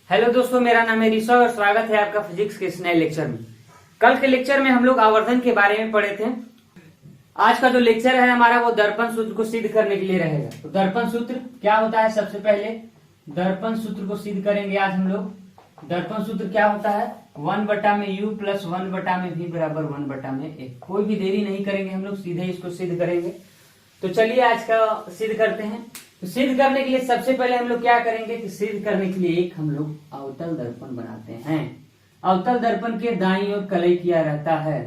Hello दोस्तों, मेरा नाम है ऋषभ और स्वागत है आपका फिजिक्स के इस नए लेक्चर में। कल के लेक्चर में हम लोग आवर्धन के बारे में पढ़े थे। आज का जो लेक्चर है हमारा वो दर्पण सूत्र को सिद्ध करने के लिए रहेगा। तो दर्पण सूत्र क्या होता है, सबसे पहले दर्पण सूत्र को सिद्ध करेंगे आज हम लोग। दर्पण सूत्र क्या होता है, 1/u प्लस 1/v बराबर 1/a। कोई भी देरी नहीं करेंगे, हम लोग सीधे इसको सिद्ध करेंगे। तो चलिए आज का सिद्ध करते हैं। तो सिद्ध करने के लिए सबसे पहले हम लोग क्या करेंगे कि सिद्ध करने के लिए एक हम लोग अवतल दर्पण बनाते हैं। अवतल दर्पण के दाईं ओर कलई किया रहता है।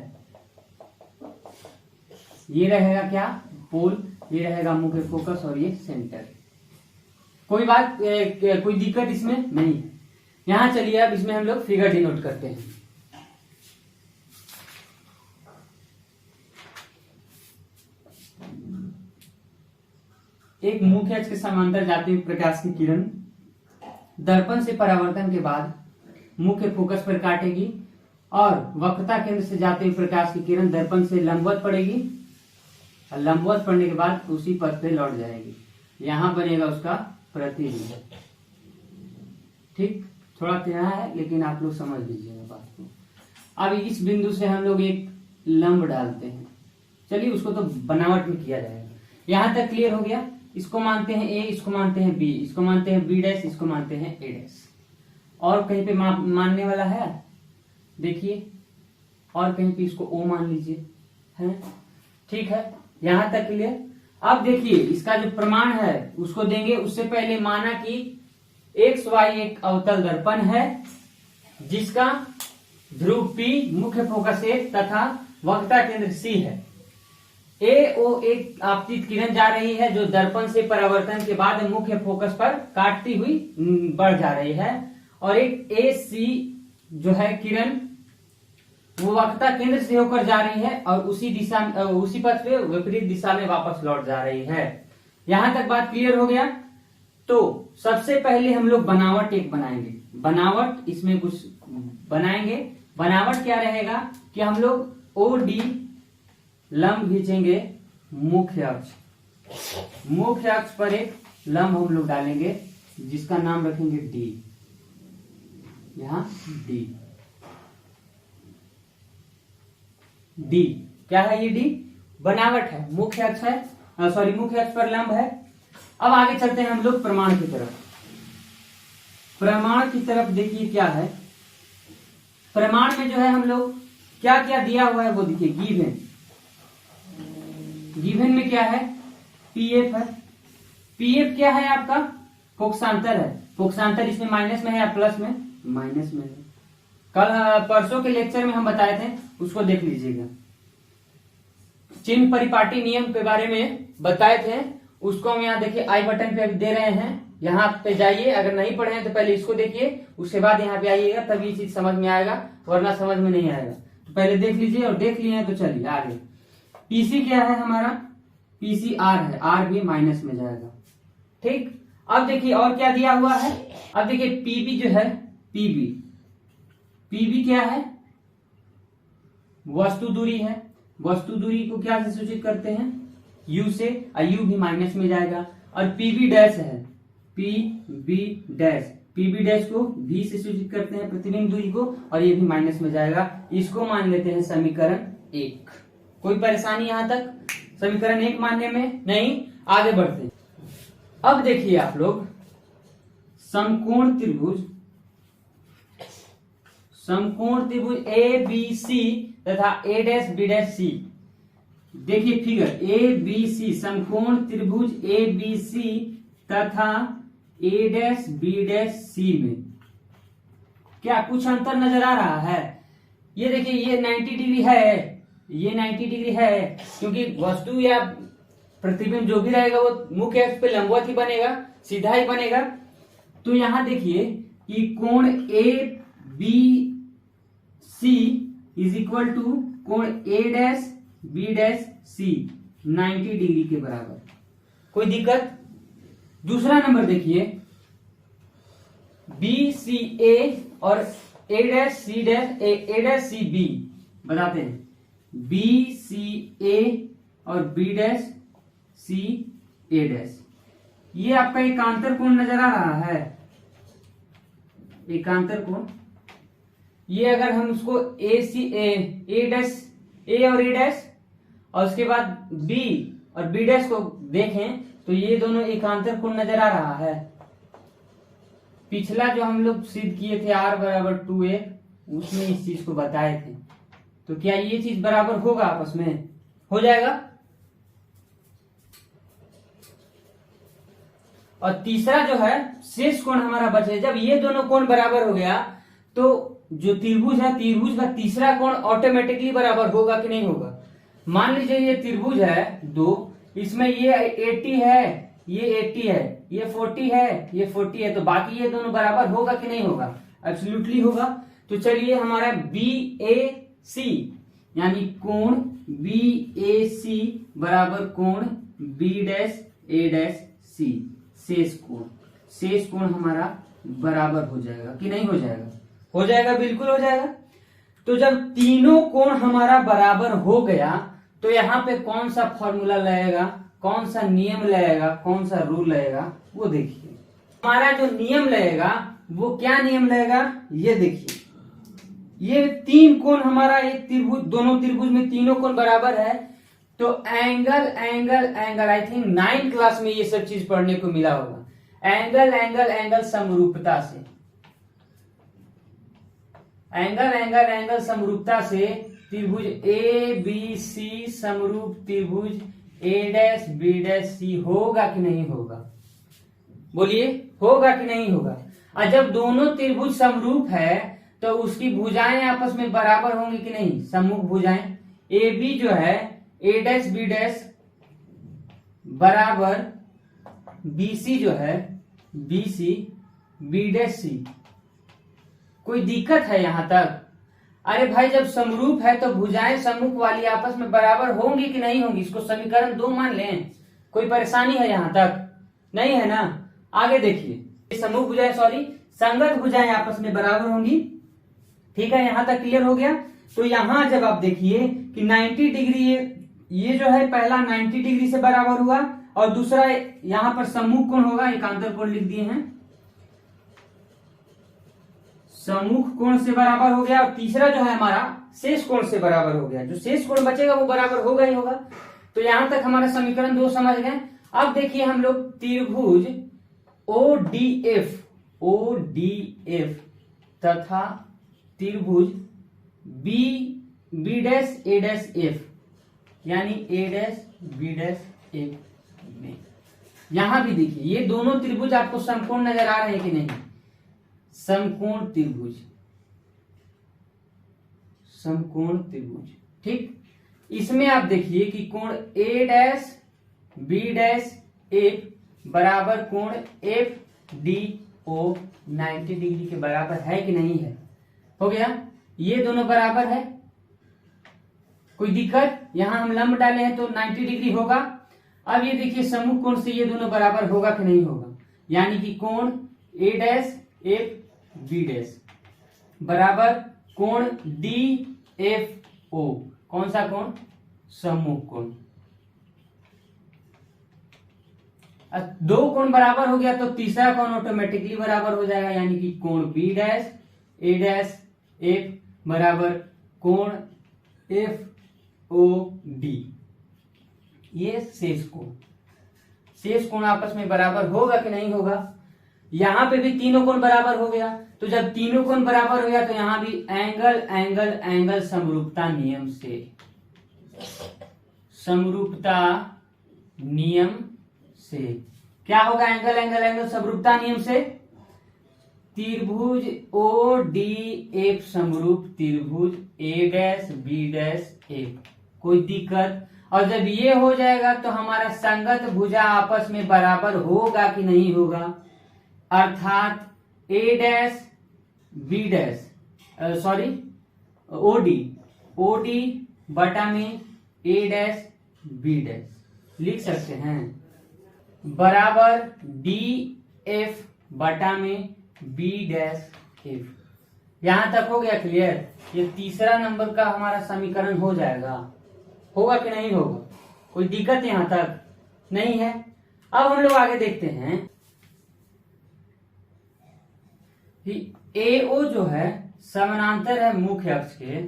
ये रहेगा क्या, पोल, ये रहेगा मुख्य फोकस और ये सेंटर। कोई बात कोई दिक्कत इसमें नहीं है। यहां चलिए अब इसमें हम लोग फिगर डिनोट करते हैं। एक मुख्य अक्ष के समांतर जाती हुई प्रकाश की किरण दर्पण से परावर्तन के बाद मुख्य फोकस पर काटेगी और वक्रता केंद्र से जाती हुई प्रकाश की किरण दर्पण से लंबवत पड़ेगी और लंबवत पड़ने के बाद उसी पथ पे लौट जाएगी। यहां बनेगा उसका प्रतिबिंब। ठीक, थोड़ा टेढ़ा है लेकिन आप लोग समझ लीजिएगा बात को। अब इस बिंदु से हम लोग एक लंब डालते हैं। चलिए उसको तो बनावट में किया जाएगा। यहां तक क्लियर हो गया। इसको मानते हैं ए, इसको मानते हैं बी, इसको मानते हैं बी डैश, इसको मानते हैं ए डैश। और कहीं पे मानने वाला है, देखिए, और कहीं पे इसको ओ मान लीजिए, है ठीक है। यहां तक क्लियर। अब देखिए इसका जो प्रमाण है उसको देंगे। उससे पहले माना कि एक्स वाई एक अवतल दर्पण है जिसका ध्रुव P मुख्य फोकस A तथा वक्रता केंद्र C है। ए ओ एक आपतित किरण जा रही है जो दर्पण से परावर्तन के बाद मुख्य फोकस पर काटती हुई बढ़ जा रही है, और एक ए सी जो है किरण वो वक्रता केंद्र से होकर जा रही है और उसी दिशा उसी पथ पे विपरीत दिशा में वापस लौट जा रही है। यहां तक बात क्लियर हो गया। तो सबसे पहले हम लोग बनावट एक बनाएंगे। बनावट इसमें कुछ बनाएंगे। बनावट क्या रहेगा कि हम लोग ओ डी लंब खींचेंगे मुख्य अक्ष। मुख्य अक्ष पर एक लंब हम लोग डालेंगे जिसका नाम रखेंगे डी। यहां डी, डी क्या है, ये डी बनावट है, मुख्य अक्ष है, सॉरी मुख्य अक्ष पर लंब है। अब आगे चलते हैं हम लोग प्रमाण की तरफ। प्रमाण की तरफ देखिए क्या है। प्रमाण में जो है हम लोग क्या क्या दिया हुआ है वो देखिए। गिवन, गिवन में क्या है, पीएफ है। पीएफ क्या है आपका, फोकसांतर है। फोकसांतर इसमें माइनस में है या प्लस में, माइनस में है। कल परसों के लेक्चर में हम बताए थे, उसको देख लीजिएगा। चिन्ह परिपाटी नियम के बारे में बताए थे, उसको हम यहाँ देखिए आई बटन पे दे रहे हैं। यहाँ पे जाइए, अगर नहीं पढ़े हैं तो पहले इसको देखिए, उसके बाद यहाँ पे आइएगा, तभी ये चीज समझ में आएगा, वरना समझ में नहीं आएगा। तो पहले देख लीजिए, और देख लिए हैं तो चलिए आगे। पीसी क्या है हमारा, पीसी आर है, आर भी माइनस में जाएगा। ठीक, अब देखिए और क्या दिया हुआ है। अब देखिए पीबी जो है, पीबी, पीबी क्या है, वस्तु दूरी है। वस्तु दूरी को क्या से सूचित करते हैं, यू से, और यू भी माइनस में जाएगा। और पीबी डैश है, पीबी डैश, पीबी डैश को भी से सूचित करते हैं प्रतिबिंब दूरी को, और ये भी माइनस में जाएगा। इसको मान लेते हैं समीकरण 1। कोई परेशानी यहां तक, समीकरण 1 मानने में नहीं। आगे बढ़ते हैं। अब देखिए आप लोग समकोण त्रिभुज, समकोण त्रिभुज ए बी सी तथा ए डैश बी डैश सी। देखिए फिगर ए बी सी, समकोण त्रिभुज ए बी सी तथा ए डैश बी डैश सी में क्या कुछ अंतर नजर आ रहा है। ये देखिए ये 90 डिग्री है, ये 90 डिग्री है, क्योंकि वस्तु या प्रतिबिंब जो भी रहेगा वो मुख्य अक्ष पे लंबवत ही बनेगा, सीधा ही बनेगा। तो यहां देखिए कि कोण A B C is equal to कोण A dash B dash C 90 degree के बराबर। कोई दिक्कत। दूसरा नंबर देखिए, बी सी ए और ए डैश सी डैश ए डैश सी बी बताते हैं। बी सी ए और बी डैश सी ए डैश, ये आपका एकांतर कोण नजर आ रहा है। एकांतर कोण, ये अगर हम उसको ए डैश ए और ए डैश और उसके बाद बी और बी डैश को देखें तो ये दोनों एकांतर कोण नजर आ रहा है। पिछला जो हम लोग सिद्ध किए थे r बराबर 2a, उसमें इस चीज को बताए थे। तो क्या ये चीज बराबर होगा, आपस में हो जाएगा। और तीसरा जो है शेष कोण हमारा बचे, जब ये दोनों कोण बराबर हो गया तो जो त्रिभुज है, त्रिभुज का तीसरा कोण ऑटोमेटिकली बराबर होगा कि नहीं होगा। मान लीजिए ये त्रिभुज है दो, इसमें ये 80 है, ये 80 है, ये 40 है, ये 40 है, तो बाकी ये दोनों बराबर होगा कि नहीं होगा, एब्सोल्युटली होगा। तो चलिए हमारा BAC यानी कोण BAC बराबर कोण B'(A')C शेष कोण हमारा बराबर हो जाएगा कि नहीं हो जाएगा, हो जाएगा, बिल्कुल हो जाएगा। तो जब तीनों कोण हमारा बराबर हो गया तो यहाँ पे कौन सा फॉर्मूला लगेगा, कौन सा नियम लगेगा, कौन सा रूल लगेगा, वो देखिए। हमारा जो नियम लगेगा वो क्या नियम लगेगा, ये देखिए। ये तीन कोण हमारा एक त्रिभुज, दोनों त्रिभुज में तीनों कोण बराबर है, तो angle angle angle, I think 9th class में ये सब चीज पढ़ने को मिला होगा। एंगल एंगल एंगल समरूपता से, एंगल एंगल एंगल समरूपता से त्रिभुज ABC समरूप त्रिभुज A'(B')C होगा कि नहीं होगा, बोलिए होगा कि नहीं होगा। और जब दोनों त्रिभुज समरूप है तो उसकी भुजाएं आपस में बराबर होंगी कि नहीं, सम्मुख भुजाएं। AB जो है A'(B') बराबर BC जो है BC B'(C). कोई दिक्कत है यहां तक? अरे भाई जब समरूप है तो भुजाएं सम्मुख वाली आपस में बराबर होंगी कि नहीं होंगी, इसको समीकरण 2 मान लें। कोई परेशानी है यहां तक? नहीं है ना। आगे देखिए, सम्मुख भुजाएं संगत भुजाएं आपस में बराबर होंगी। ठीक है, यहां तक क्लियर हो गया। तो यहां जब आप देखिए कि 90 डिग्री ये जो है पहला 90 डिग्री से बराबर हुआ और दूसरा यहां पर सम्मुख कोण होगा, एकांतर कोण लिख दिए हैं, सम्मुख कोण से बराबर हो गया। और तीसरा जो है हमारा शेष कोण से बराबर हो गया। जो शेष कोण बचेगा वो बराबर होगा ही होगा। तो यहां तक हमारा समीकरण 2 समझ गए। अब देखिए हम लोग त्रिभुज ODF तथा त्रिभुज B'(A')F यानी A'(B')F में यहां भी देखिए ये दोनों त्रिभुज आपको समकोण नजर आ रहे हैं कि नहीं, समकोण त्रिभुज, समकोण त्रिभुज। ठीक, इसमें आप देखिए कि कोण A'(B')F बराबर कोण FDO 90 डिग्री के बराबर है कि नहीं है, हो गया। ये दोनों बराबर है, कोई दिक्कत? यहां हम लंब डाले हैं तो 90 डिग्री होगा। अब ये देखिए सम्मुख कोण से ये दोनों बराबर होगा कि नहीं होगा, यानी कि कोण A'(F') बराबर कोण DFO। कौन सा कोण? सम्मुख कोण। दो कोण बराबर हो गया तो तीसरा कोण ऑटोमेटिकली बराबर हो जाएगा, यानी कि कोण B'(A')F बराबर कोण FOD। ये शेष कोण, शेष कोण आपस में बराबर होगा कि नहीं होगा। यहां पे भी तीनों कोण बराबर हो गया, तो जब तीनों कोण बराबर हो गया तो यहां भी एंगल एंगल एंगल समरूपता नियम से, समरूपता नियम से क्या होगा, एंगल एंगल एंगल समरूपता नियम से त्रिभुज ODF समरूप त्रिभुज A'(B')F। कोई दिक्कत? और जब ये हो जाएगा तो हमारा संगत भुजा आपस में बराबर होगा कि नहीं होगा, अर्थात OD बटा में A'(B') लिख सकते हैं बराबर DF बटा में B'(F। यहां तक हो गया क्लियर। ये तीसरा नंबर का हमारा समीकरण हो जाएगा, होगा कि नहीं होगा, कोई दिक्कत यहां तक नहीं है। अब हम लोग आगे देखते हैं। कि AO जो है समानांतर है मुख्य अक्ष के,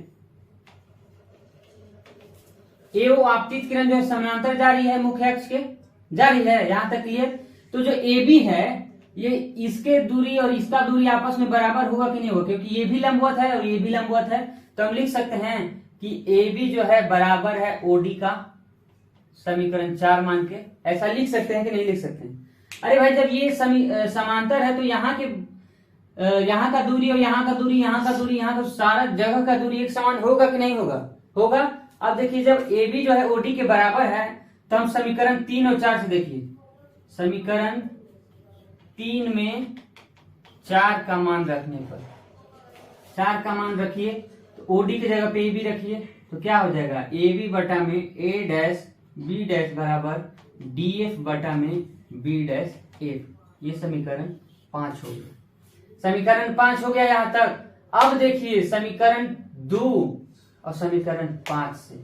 AO आपतित किरण जो है समानांतर जा रही है मुख्य अक्ष के, जा रही है, यहां तक क्लियर। तो जो AB है ये इसके दूरी और इसका दूरी आपस में बराबर होगा कि नहीं होगा, क्योंकि ये भी लंबवत है और ये भी लंबवत है। तो हम लिख सकते हैं कि AB जो है बराबर है OD का, समीकरण 4 मान के। ऐसा लिख सकते हैं कि नहीं लिख सकते हैं? अरे भाई जब ये समांतर है तो यहाँ का दूरी और यहाँ का दूरी, यहाँ का दूरी, यहाँ का सारा जगह का दूरी एक समान होगा कि नहीं होगा? होगा। अब देखिए जब AB जो है OD के बराबर है तो हम समीकरण 3 और 4 से देखिए, समीकरण 3 में 4 का मान रखने पर, 4 का मान रखिए तो OD की जगह पे AB रखिए तो क्या हो जाएगा, AB बटा में A डैश B डैश बराबर DF बटा में B डैश F। ये समीकरण 5 हो गया। समीकरण 5 हो गया यहां तक। अब देखिए समीकरण 2 और समीकरण 5 से,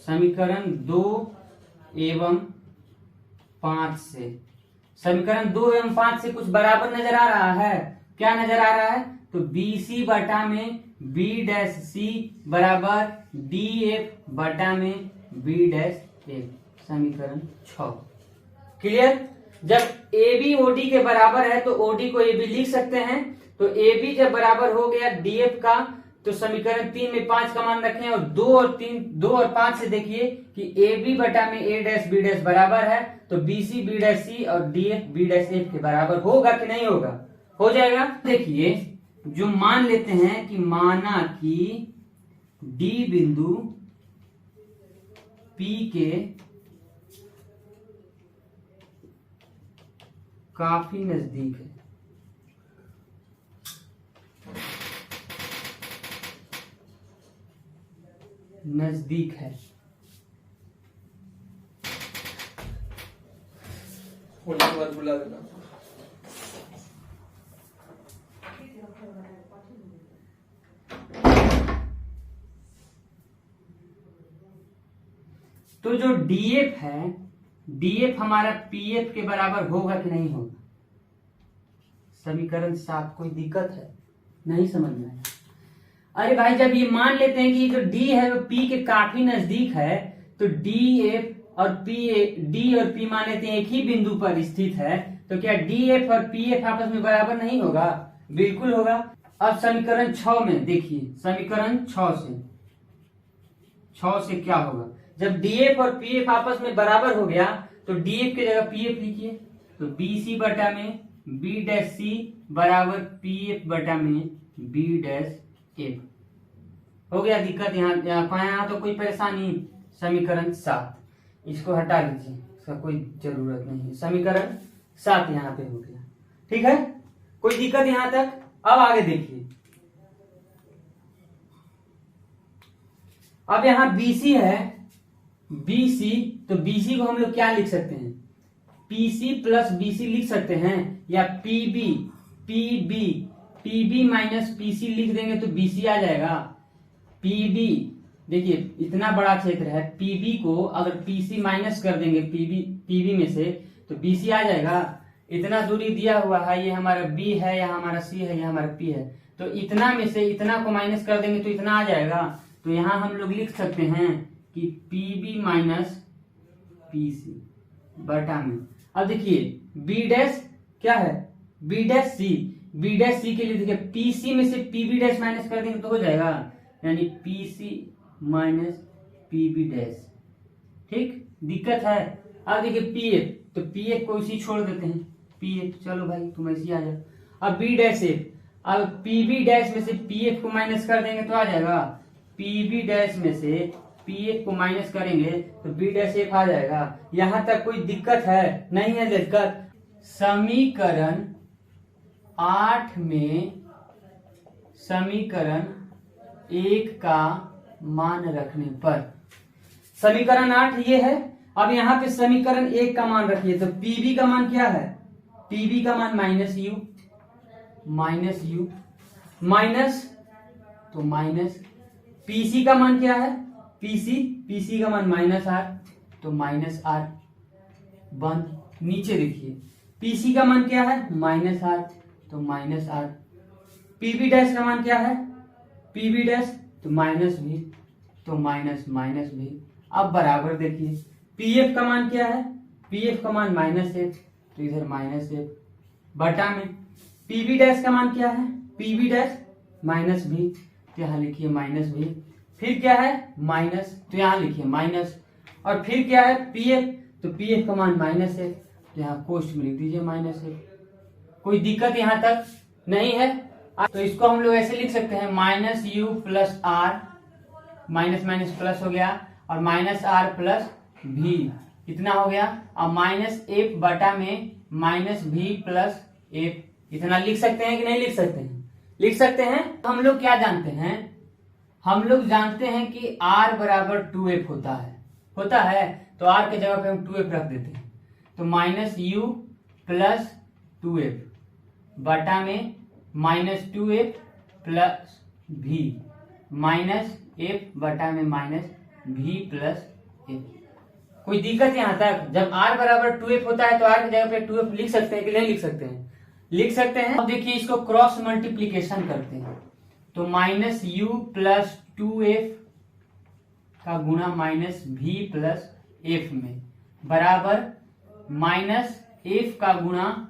समीकरण 2 एवं 5 से, समीकरण 2 एवं 5 से कुछ बराबर नजर आ रहा है। क्या नजर आ रहा है? तो BC बटा में B डैश C बराबर DF बटा में B डैश F, समीकरण 6। क्लियर? जब AB OD के बराबर है तो OD को AB लिख सकते हैं। तो AB जब बराबर हो गया DF का तो समीकरण 3 में 5 का मान रखें और 2 और 5 से देखिए कि AB बटा में A डैश B डैश बराबर है तो BC B डैश C और DF B डैश F के बराबर होगा कि नहीं होगा? हो जाएगा। देखिए जो मान लेते हैं कि माना कि D बिंदु P के काफी नजदीक है, नजदीक है। होने के बाद बुला देना। तो जो DF है, DF हमारा PF के बराबर होगा कि नहीं होगा? समीकरण 7। कोई दिक्कत है? नहीं समझ में आया? अरे भाई जब ये मान लेते हैं कि जो D है वो P के काफी नजदीक है तो DF और D और P मान लेते हैं एक ही बिंदु पर स्थित है, तो क्या DF और PF आपस में बराबर नहीं होगा? बिल्कुल होगा। अब समीकरण 6 में देखिए, समीकरण 6 से क्या होगा? जब DF और PF आपस में बराबर हो गया तो DF की जगह PF लिखिए तो BC बटा में B डैश C बराबर PF बटा में B डैश F। हो गया? दिक्कत यहाँ तो कोई परेशानी? समीकरण 7 इसको हटा लीजिए, इसका कोई जरूरत नहीं है। समीकरण 7 यहाँ पे हो गया। ठीक है, कोई दिक्कत यहाँ तक? अब आगे देखिए, अब यहाँ BC है, BC, तो BC को हम लोग क्या लिख सकते हैं? PC प्लस BC लिख सकते हैं, या PB माइनस PC लिख देंगे तो BC आ जाएगा। PB देखिए इतना बड़ा क्षेत्र है, PB को अगर PC माइनस कर देंगे PB में से तो BC आ जाएगा। इतना दूरी दिया हुआ है, ये हमारा B है, यहाँ हमारा C है, यहाँ हमारा P है, तो इतना में से इतना को माइनस कर देंगे तो इतना आ जाएगा। तो यहाँ हम लोग लिख सकते हैं कि PB माइनस PC बटा में, अब देखिए B डैश क्या है? B डैश C के लिए देखिए PC में से PB डैश माइनस कर देंगे तो हो जाएगा, यानी PC माइनस PB डैश। ठीक, दिक्कत है? अब देखिए PF, तो PF को इसी छोड़ देते हैं, PF चलो भाई तुम ऐसे आ जाओ। अब B डैश F, अब PB डैश में से PF को माइनस कर देंगे तो आ जाएगा, PB डैश में से PF को माइनस करेंगे तो B डैश F आ जाएगा। यहां तक कोई दिक्कत है? नहीं है दिक्कत। समीकरण 8 में समीकरण 1 का मान रखने पर, समीकरण 8 ये है। अब यहाँ पे समीकरण 1 का मान रखिए तो PB का मान क्या है? PB का मान माइनस U माइनस, तो माइनस PC का मान क्या है? PC का मान माइनस R, तो माइनस R बंद। नीचे देखिए PC का मान क्या है? माइनस R, तो माइनस आर। पीबी डैश का मान क्या है, पीबी डैश तो माइनस भी, तो माइनस माइनस भी। अब बराबर देखिए पीएफ का मान क्या है, पीएफ का मान माइनस एफ, तो इधर माइनस एफ बटा में पीबी डैश का मान क्या है, पीबी डैश माइनस भी, तो यहाँ लिखिए माइनस भी। फिर क्या है माइनस, तो यहाँ लिखिए माइनस। और फिर क्या है पीएफ, तो पीएफ का मान माइनस है, तो यहाँ कोष्ठ में लिख दीजिए माइनस है। कोई दिक्कत यहाँ तक नहीं है। तो इसको हम लोग ऐसे लिख सकते हैं minus U plus R, minus minus plus हो गया, और माइनस आर प्लस भी कितना हो गया, और माइनस एफ बटा में माइनस भी प्लस एफ। इतना लिख सकते हैं कि नहीं लिख सकते हैं, लिख सकते हैं। हम लोग क्या जानते हैं, हम लोग जानते हैं कि r बराबर 2f होता है, होता है। तो r के जगह पे हम 2f रख देते हैं, तो माइनस यू प्लस 2f बटा में माइनस 2f प्लस भी, माइनस एफ बटा में माइनस भी प्लस एफ। कोई दिक्कत यहाँ तक, जब r बराबर 2f होता है तो r की जगह पे 2f लिख सकते हैं कि नहीं लिख सकते हैं, लिख सकते हैं। अब देखिए इसको क्रॉस मल्टीप्लीकेशन करते हैं, तो माइनस यू प्लस 2f का गुणा माइनस भी प्लस एफ में बराबर माइनस एफ का गुणा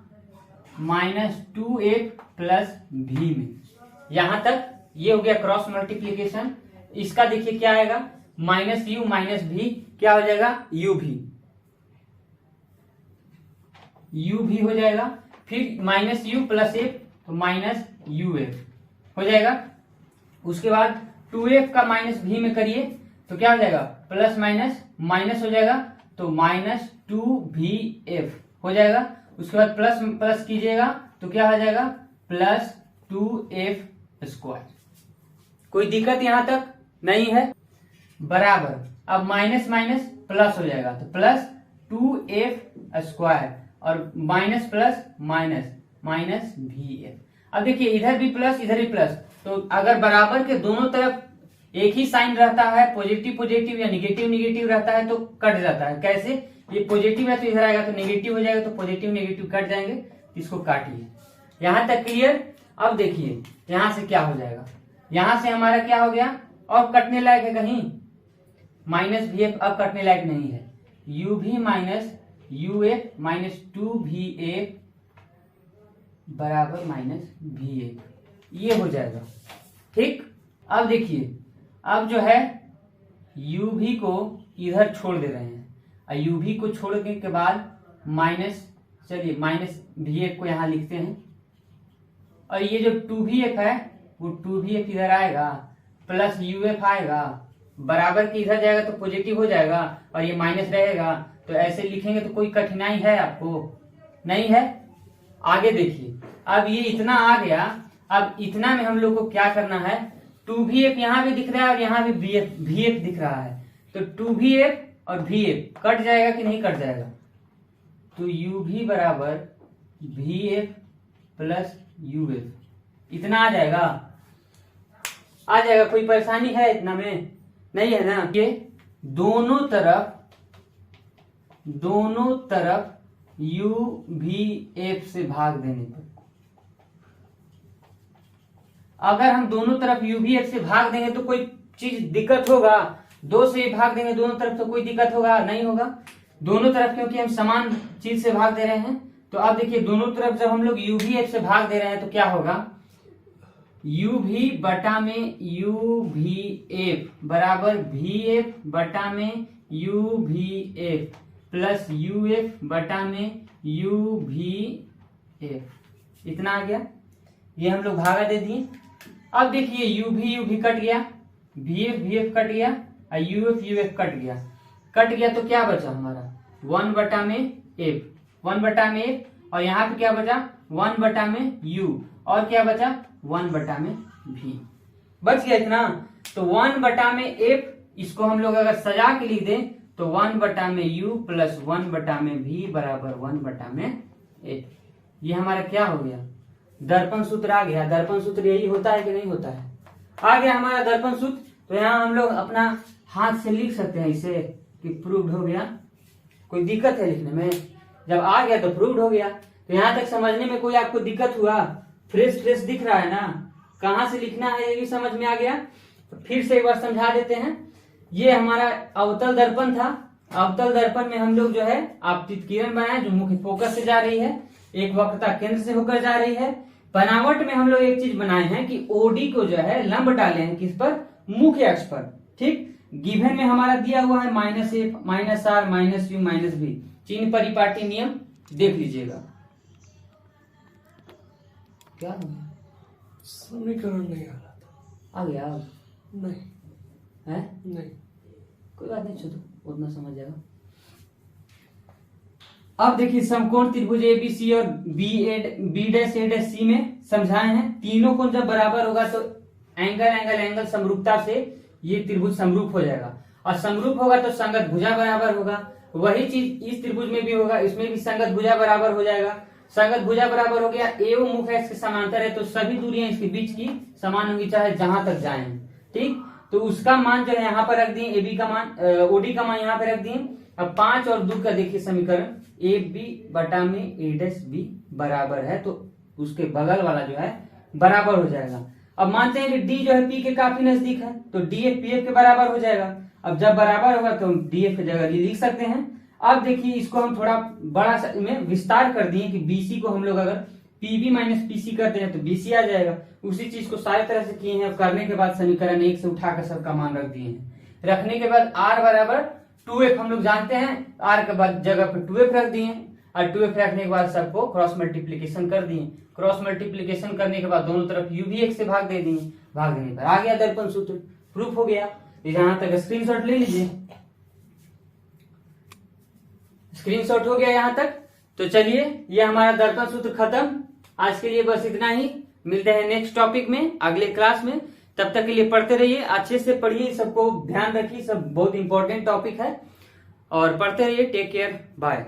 माइनस 2f प्लस भी में। यहां तक ये हो गया क्रॉस मल्टीप्लीकेशन। इसका देखिए क्या आएगा, माइनस यू माइनस भी क्या हो जाएगा, यू भी, यू भी हो जाएगा। फिर माइनस यू प्लस एफ तो माइनस यू एफ हो जाएगा। उसके बाद 2f का माइनस भी में करिए तो क्या हो जाएगा, प्लस माइनस माइनस हो जाएगा, तो माइनस 2vf हो जाएगा। उसके बाद प्लस प्लस कीजिएगा तो क्या हो जाएगा, प्लस 2f स्क्वायर। कोई दिक्कत यहां तक नहीं है, बराबर। अब माइनस माइनस प्लस हो जाएगा, तो प्लस 2f स्क्वायर और minus plus minus minus vf। अब देखिए इधर भी प्लस इधर भी प्लस, तो अगर बराबर के दोनों तरफ एक ही साइन रहता है, पॉजिटिव पॉजिटिव या निगेटिव निगेटिव रहता है तो कट जाता है। कैसे, ये पॉजिटिव है तो इधर आएगा तो नेगेटिव हो जाएगा, तो पॉजिटिव नेगेटिव कट जाएंगे, इसको काटिए। यहां तक क्लियर। अब देखिए यहां से क्या हो जाएगा, यहां से हमारा क्या हो गया, और कटने लायक है कहीं, माइनस भी एफ अब कटने लायक नहीं है, यू भी minus U F minus 2vf बराबर माइनस vf, ये हो जाएगा। ठीक, अब देखिए अब जो है यू भी को इधर छोड़ दे रहे हैं, और यू भी को छोड़ने के बाद माइनस, चलिए माइनस vf को यहां लिखते हैं, और ये जो 2vf है वो 2vf इधर आएगा, प्लस uf आएगा, बराबर के इधर जाएगा तो पॉजिटिव हो जाएगा, और ये माइनस रहेगा, तो ऐसे लिखेंगे तो कोई कठिनाई है आपको, नहीं है। आगे देखिए अब ये इतना आ गया, अब इतना में हम लोग को क्या करना है, 2vf यहाँ भी दिख रहा है और यहाँ भी vf दिख रहा है, तो 2vf और vf कट जाएगा कि नहीं कट जाएगा, तो u भी बराबर vf प्लस uf, इतना आ जाएगा, आ जाएगा। कोई परेशानी है इतना में, नहीं है ना। ये दोनों तरफ u भी f से भाग देने पर, अगर हम दोनों तरफ u भी f से भाग देंगे तो कोई चीज दिक्कत होगा, 2 से भाग देंगे दोनों तरफ तो कोई दिक्कत होगा, नहीं होगा। दोनों तरफ क्योंकि हम समान चीज से भाग दे रहे हैं, तो अब देखिए दोनों तरफ जब हम लोग u भी f से भाग दे रहे हैं तो क्या होगा, u भी बटा में u भी f बराबर vf बटा में u भी f प्लस uf बटा में u भी f, इतना आ गया। ये हम लोग भागा दे दिए। अब देखिए u भी कट गया, vf कट गया, और uf कट गया, तो क्या बचा हमारा 1 बटा में f, 1 बटा में f, और यहाँ पे क्या बचा 1 बटा में u, और क्या बचा 1 बटा में v, बच गया इतना। तो 1 बटा में f, इसको हम लोग अगर सजा के लिख दें तो 1 बटा में u प्लस 1 बटा में v बराबर 1 बटा में f। ये हमारा क्या हो गया, दर्पण सूत्र आ गया। दर्पण सूत्र यही होता है कि नहीं होता है, आ गया हमारा दर्पण सूत्र। तो यहाँ हम लोग अपना हाथ से लिख सकते हैं इसे कि प्रूव्ड हो गया। कोई दिक्कत है लिखने में, जब आ गया तो प्रूव्ड हो गया। तो यहाँ तक समझने में कोई आपको दिक्कत हुआ फ्रेश दिख रहा है ना, कहाँ से लिखना है ये भी समझ में आ गया। तो फिर से एक बार समझा देते हैं। ये हमारा अवतल दर्पण था। अवतल दर्पण में हम लोग जो है आपतित किरण बनाए जो मुख्य फोकस से जा रही है, एक वक्रता केंद्र से होकर जा रही है। बनावट में हम लोग एक चीज बनाए हैं कि ओडी को जो है लंब डाले हैं किस पर, मुख्य अक्ष पर। ठीक, गिवन में हमारा दिया हुआ है -f -r -u -v। चिन्ह परिपाटी नियम देख लीजिएगा। क्या हो गया? समीकरण नहीं आ रहा था। आ गया? नहीं है नहीं, कोई बात नहीं, छोड़ो, उतना समझ जाएगा। अब देखिए समकोण त्रिभुज एबीसी और बी-सी में समझाए हैं। तीनों कोण जब बराबर होगा तो एंगल समरूपता से ये त्रिभुज समरूप हो जाएगा, और समरूप होगा तो संगत भुजा बराबर होगा। वही चीज इस त्रिभुज में भी होगा, इसमें भी संगत भुजा बराबर हो जाएगा। संगत भुजा बराबर हो गया, एवं मुख्य अक्ष के समांतर है तो सभी दूरियां इसके बीच की समान होंगी चाहे जहां तक जाएं। ठीक, तो उसका मान जो है यहाँ पर रख दिए, एबी का मान, ओडी का मान यहाँ पे रख दिए। अब 5 और 2 का देखिए समीकरण, ए बी बटा में a' बराबर है तो उसके बगल वाला जो है बराबर हो जाएगा। अब मानते हैं कि डी जो है पी के काफी नजदीक है तो डीएफ पीएफ के बराबर हो जाएगा। अब जब बराबर होगा तो डीएफ की जगह लिख सकते हैं। अब देखिए इसको हम थोड़ा बड़ा में विस्तार कर दिए कि बीसी को हम लोग अगर पीबी माइनस पीसी करते हैं तो बीसी आ जाएगा। उसी चीज को सारी तरह से किए हैं। करने के बाद समीकरण 1 से उठाकर सबका मान रख दिए हैं। रखने के बाद आर बराबर 2f हम लोग जानते हैं, आर के बाद जगह पे 2f रख दिए और 2f रखने के बाद सबको क्रॉस मल्टीप्लीकेशन कर दिए। क्रॉस मल्टीप्लीकेशन करने के बाद दोनों तरफ u भी 1 से भाग दे दिए। भाग देने पर आ गया दर्पण सूत्र, प्रूफ हो गया। जहां तक स्क्रीनशॉट ले लीजिए, स्क्रीनशॉट हो गया यहां तक। तो चलिए ये हमारा दर्पण सूत्र खत्म। आज के लिए बस इतना ही। मिलते हैं नेक्स्ट टॉपिक में अगले क्लास में। तब तक के लिए पढ़ते रहिए, अच्छे से पढ़िए, सबको ध्यान रखिए, सब बहुत इंपॉर्टेंट टॉपिक है। और पढ़ते रहिए। Take care, bye.